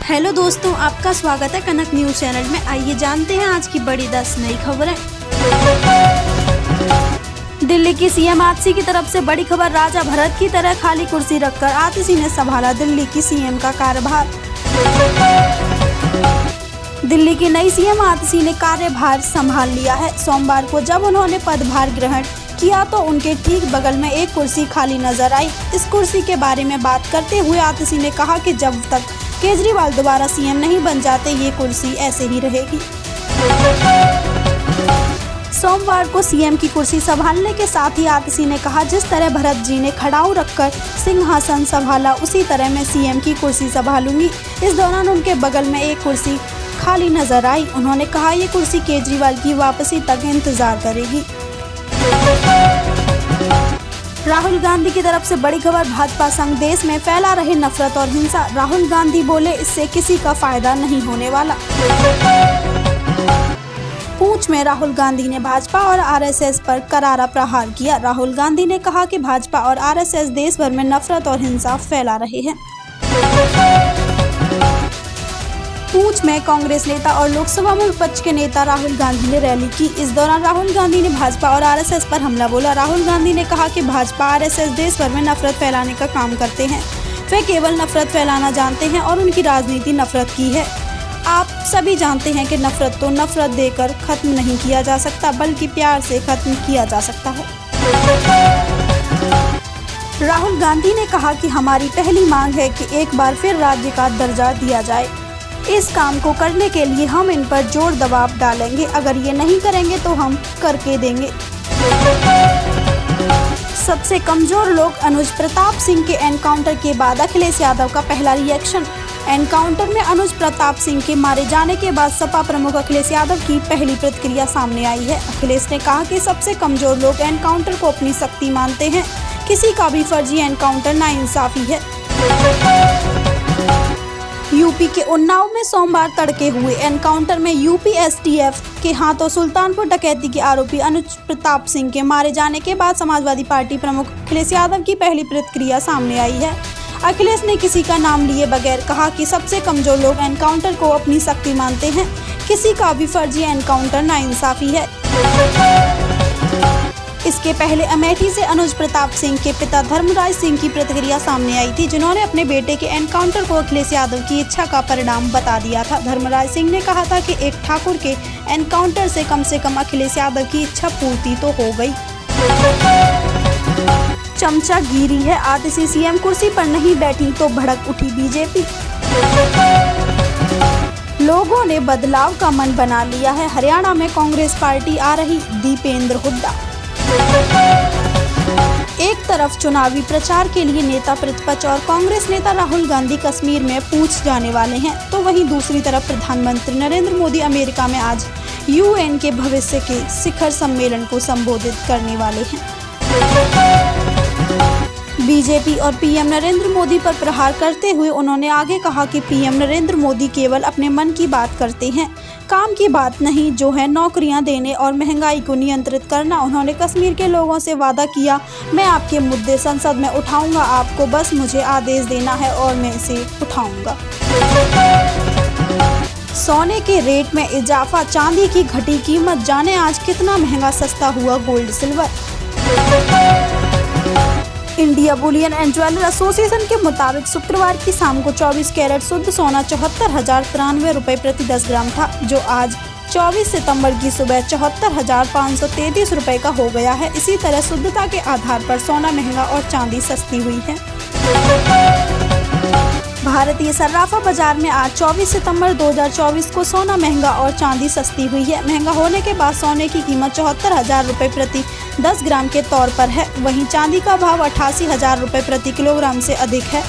Hello दोस्तों, आपका स्वागत है कनक न्यूज चैनल में। आइए जानते हैं आज की बड़ी 10 नई खबरें। दिल्ली की सीएम आतिशी की तरफ से बड़ी खबर। राजा भरत की तरह खाली कुर्सी रखकर आतिशी ने संभाला दिल्ली की सीएम का कार्यभार। दिल्ली की नई सीएम आतिशी ने कार्यभार संभाल लिया है। सोमवार को जब उन्होंने पदभार ग्रहण किया तो उनके ठीक बगल में एक कुर्सी खाली नजर आई। इस कुर्सी के बारे में बात करते हुए आतिशी ने कहा कि जब तक केजरीवाल दोबारा सीएम नहीं बन जाते ये कुर्सी ऐसे ही रहेगी। सोमवार को सीएम की कुर्सी संभालने के साथ ही आतिशी ने कहा, जिस तरह भरत जी ने खड़ाऊ रखकर सिंहासन संभाला उसी तरह मैं सीएम की कुर्सी संभालूंगी। इस दौरान उनके बगल में एक कुर्सी खाली नजर आई। उन्होंने कहा, ये कुर्सी केजरीवाल की वापसी तक इंतजार करेगी। राहुल गांधी की तरफ से बड़ी खबर। भाजपा संग देश में फैला रहे नफरत और हिंसा। राहुल गांधी बोले, इससे किसी का फायदा नहीं होने वाला। पूंछ में राहुल गांधी ने भाजपा और आरएसएस पर करारा प्रहार किया। राहुल गांधी ने कहा कि भाजपा और आरएसएस देश भर में नफरत और हिंसा फैला रहे हैं। पूंछ में कांग्रेस नेता और लोकसभा में विपक्ष के नेता राहुल गांधी ने रैली की। इस दौरान राहुल गांधी ने भाजपा और आरएसएस पर हमला बोला। राहुल गांधी ने कहा कि भाजपा आरएसएस देश भर में नफरत फैलाने का काम करते हैं। वे केवल नफरत फैलाना जानते हैं और उनकी राजनीति नफरत की है। आप सभी जानते हैं कि नफरत तो नफरत देकर खत्म नहीं किया जा सकता, बल्कि प्यार से खत्म किया जा सकता है। राहुल गांधी ने कहा कि हमारी पहली मांग है कि एक बार फिर राज्य का दर्जा दिया जाए। इस काम को करने के लिए हम इन पर जोर दबाव डालेंगे। अगर ये नहीं करेंगे तो हम करके देंगे। सबसे कमजोर लोग। अनुज प्रताप सिंह के एनकाउंटर के बाद अखिलेश यादव का पहला रिएक्शन। एनकाउंटर में अनुज प्रताप सिंह के मारे जाने के बाद सपा प्रमुख अखिलेश यादव की पहली प्रतिक्रिया सामने आई है। अखिलेश ने कहा कि सबसे कमजोर लोग एनकाउंटर को अपनी शक्ति मानते हैं। किसी का भी फर्जी एनकाउंटर नाइंसाफी है। यूपी के उन्नाव में सोमवार तड़के हुए एनकाउंटर में यूपी एसटीएफ के हाथों सुल्तानपुर डकैती के आरोपी अनुज प्रताप सिंह के मारे जाने के बाद समाजवादी पार्टी प्रमुख अखिलेश यादव की पहली प्रतिक्रिया सामने आई है। अखिलेश ने किसी का नाम लिए बगैर कहा कि सबसे कमजोर लोग एनकाउंटर को अपनी शक्ति मानते हैं। किसी का भी फर्जी एनकाउंटर नाइंसाफी है। इसके पहले अमेठी से अनुज प्रताप सिंह के पिता धर्मराज सिंह की प्रतिक्रिया सामने आई थी, जिन्होंने अपने बेटे के एनकाउंटर को अखिलेश यादव की इच्छा का परिणाम बता दिया था। धर्मराज सिंह ने कहा था कि एक ठाकुर के एनकाउंटर से कम अखिलेश यादव की इच्छा पूर्ति तो हो गई। चमचागिरी है। आतिशी सीएम कुर्सी पर नहीं बैठी तो भड़क उठी बीजेपी। लोगों ने बदलाव का मन बना लिया है। हरियाणा में कांग्रेस पार्टी आ रही। दीपेंद्र हुड्डा। एक तरफ चुनावी प्रचार के लिए नेता प्रतिपक्ष और कांग्रेस नेता राहुल गांधी कश्मीर में पूंछ जाने वाले हैं, तो वहीं दूसरी तरफ प्रधानमंत्री नरेंद्र मोदी अमेरिका में आज यूएन के भविष्य के शिखर सम्मेलन को संबोधित करने वाले हैं। बीजेपी और पीएम नरेंद्र मोदी पर प्रहार करते हुए उन्होंने आगे कहा कि पीएम नरेंद्र मोदी केवल अपने मन की बात करते हैं, काम की बात नहीं, जो है नौकरियां देने और महंगाई को नियंत्रित करना। उन्होंने कश्मीर के लोगों से वादा किया, मैं आपके मुद्दे संसद में उठाऊंगा, आपको बस मुझे आदेश देना है और मैं इसे उठाऊंगा। सोने के रेट में इजाफा। चांदी की घटी कीमत। जाने आज कितना महंगा सस्ता हुआ gold silver. India Boolean and jeweller association के मुताबिक शुक्रवार की शाम को 24 कैरेट शुद्ध सोना 74,093 रुपए प्रति 10 ग्राम था, जो आज 24 सितंबर की सुबह 74,533 रुपए का हो गया है। इसी तरह शुद्धता के आधार पर सोना महंगा और चांदी सस्ती हुई है। भारतीय सर्राफा बाजार में आज 24 सितंबर 2024 को सोना महंगा और चांदी सस्ती हुई है। महंगा होने के बाद सोने की कीमत 74,000 रुपए प्रति 10 ग्राम के तौर पर है। वहीं चांदी का भाव 88,000 रुपए प्रति किलोग्राम से अधिक है।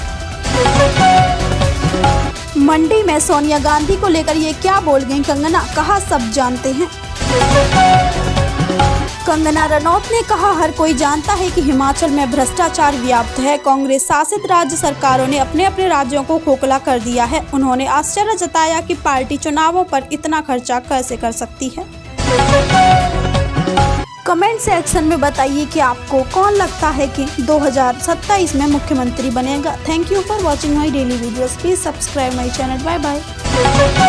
मंडी में सोनिया गांधी को लेकर ये क्या बोल गई कंगना, कहा सब जानते हैं। कंगना रनौत ने कहा, हर कोई जानता है कि हिमाचल में भ्रष्टाचार व्याप्त है। कांग्रेस शासित राज्य सरकारों ने अपने अपने राज्यों को खोखला कर दिया है। उन्होंने आश्चर्य जताया कि पार्टी चुनावों पर इतना खर्चा कैसे कर सकती है। कमेंट सेक्शन में बताइए कि आपको कौन लगता है कि 2027 में मुख्यमंत्री बनेगा। Thank you for watching my daily videos. Please subscribe my channel. Bye bye.